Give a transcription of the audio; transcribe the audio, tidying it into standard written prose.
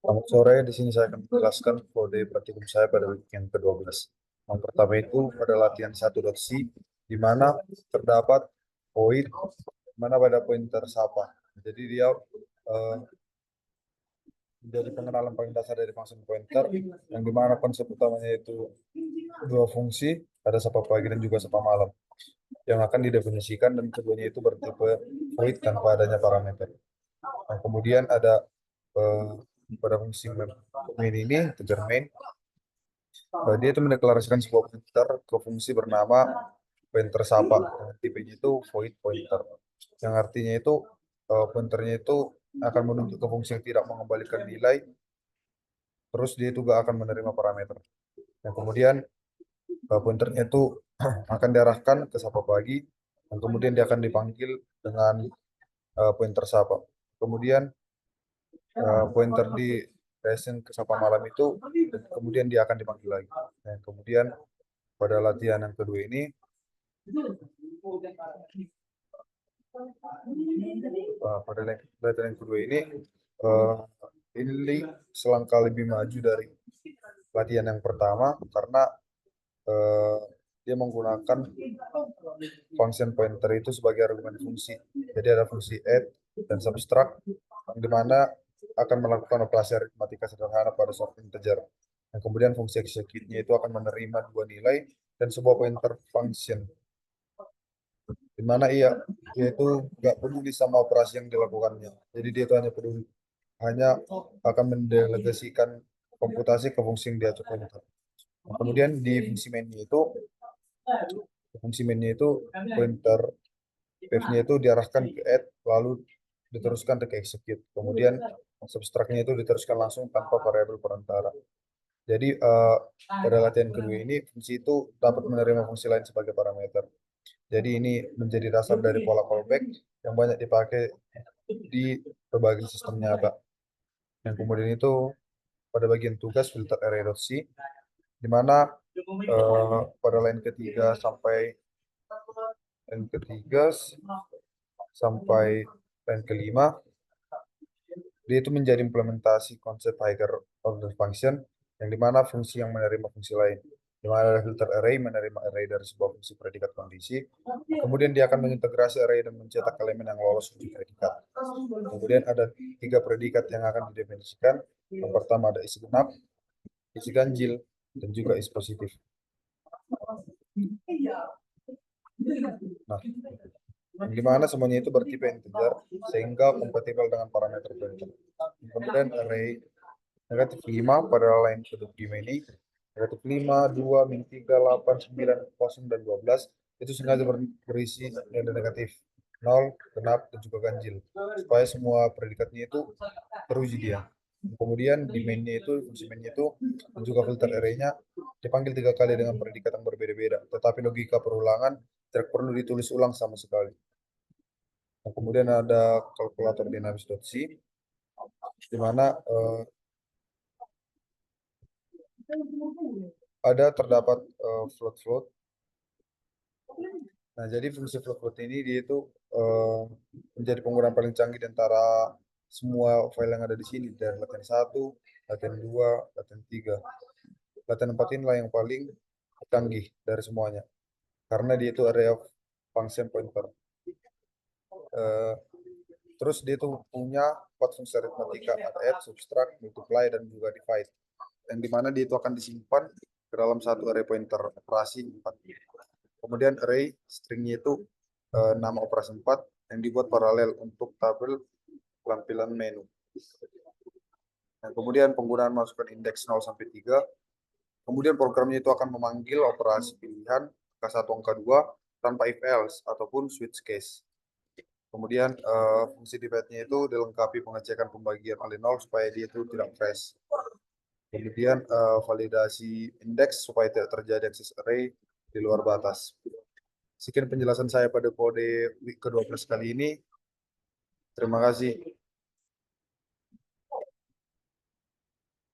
Selamat sore, di sini saya akan menjelaskan kode praktikum saya pada week yang ke-12. Yang pertama itu pada latihan 1.c, di mana terdapat poin, di mana pada pointer sapa. Jadi dia menjadi pengenalan paling dasar dari function pointer, yang dimana konsep utamanya itu dua fungsi, ada sapa pagi dan juga sapa malam, yang akan didefinisikan dan keduanya itu bertipe void tanpa adanya parameter. Nah, kemudian ada eh, pada fungsi main ini, integer main, dia itu mendeklarasikan sebuah pointer ke fungsi bernama pointer sapa. Tipenya itu void pointer. Yang artinya itu pointernya itu akan menunjuk ke fungsi yang tidak mengembalikan nilai, terus dia itu gak akan menerima parameter. Yang kemudian pointernya itu akan diarahkan ke sapa pagi, dan kemudian dia akan dipanggil dengan pointer sapa. Kemudian pointer di present ke sapa malam itu, kemudian dia akan dipanggil lagi. Dan kemudian pada latihan yang kedua ini, pada latihan yang kedua ini selangkah lebih maju dari latihan yang pertama karena eh, dia menggunakan function pointer itu sebagai argumen fungsi. Jadi ada fungsi add dan subtract, yang dimana akan melakukan operasi aritmatika sederhana pada suatu integer. Dan kemudian fungsi execute-nya itu akan menerima dua nilai dan sebuah pointer function, di mana ia itu nggak peduli sama operasi yang dilakukannya. Jadi dia itu hanya akan mendelegasikan komputasi ke fungsi yang dia coba. Kemudian di fungsi mainnya itu pointer path-nya itu diarahkan ke add, lalu diteruskan ke execute. Kemudian subtract-nya itu diteruskan langsung tanpa variabel perantara. Jadi pada latihan kedua ini fungsi itu dapat menerima fungsi lain sebagai parameter. Jadi ini menjadi dasar dari pola callback yang banyak dipakai di berbagai sistem nyata. Yang kemudian itu pada bagian tugas filter array.c, di mana pada line ketiga sampai line kelima, dia itu menjadi implementasi konsep higher order function, yang dimana fungsi yang menerima fungsi lain. Di mana ada filter array menerima array dari sebuah fungsi predikat kondisi. Kemudian dia akan mengintegrasi array dan mencetak elemen yang lolos uji predikat. Kemudian ada tiga predikat yang akan didefinisikan. Yang pertama ada isi genap, isi ganjil, dan juga isi positif. Nah, yang dimana semuanya itu bertipe integer sehingga kompatibel dengan parameter pointer. Kemudian array negatif 5 pada line kedua ini, negatif 5, 2, min 3, 8, 9, 0, dan 12 itu sengaja berisi nilai negatif 0, genap, dan juga ganjil supaya semua predikatnya itu teruji dia. Kemudian di fungsi mainnya itu dan juga filter array-nya dipanggil 3 kali dengan predikat yang berbeda-beda, tetapi logika perulangan tidak perlu ditulis ulang sama sekali. Nah, kemudian ada kalkulator dinamis.c, di mana terdapat float. Nah, jadi fungsi float ini dia itu menjadi penggunaan paling canggih di antara semua file yang ada di sini, dari latihan 1, latihan 2, latihan 3. Latihan 4 inilah yang paling canggih dari semuanya, karena dia itu array of function pointer. Terus dia tuh punya 4 fungsi aritmatika, ada add, subtract, multiply, dan juga divide. Yang dimana dia itu akan disimpan ke dalam satu array pointer operasi 4. Kemudian array stringnya itu nama operasi 4 yang dibuat paralel untuk tabel tampilan menu. Dan kemudian penggunaan masukkan indeks 0 sampai 3. Kemudian programnya itu akan memanggil operasi pilihan angka 1, angka 2 tanpa if else ataupun switch case. Kemudian fungsi divide-nya itu dilengkapi pengecekan pembagian oleh 0 supaya dia itu tidak crash. Kemudian validasi indeks supaya tidak terjadi akses array di luar batas. Sekian penjelasan saya pada kode week ke-12 kali ini. Terima kasih.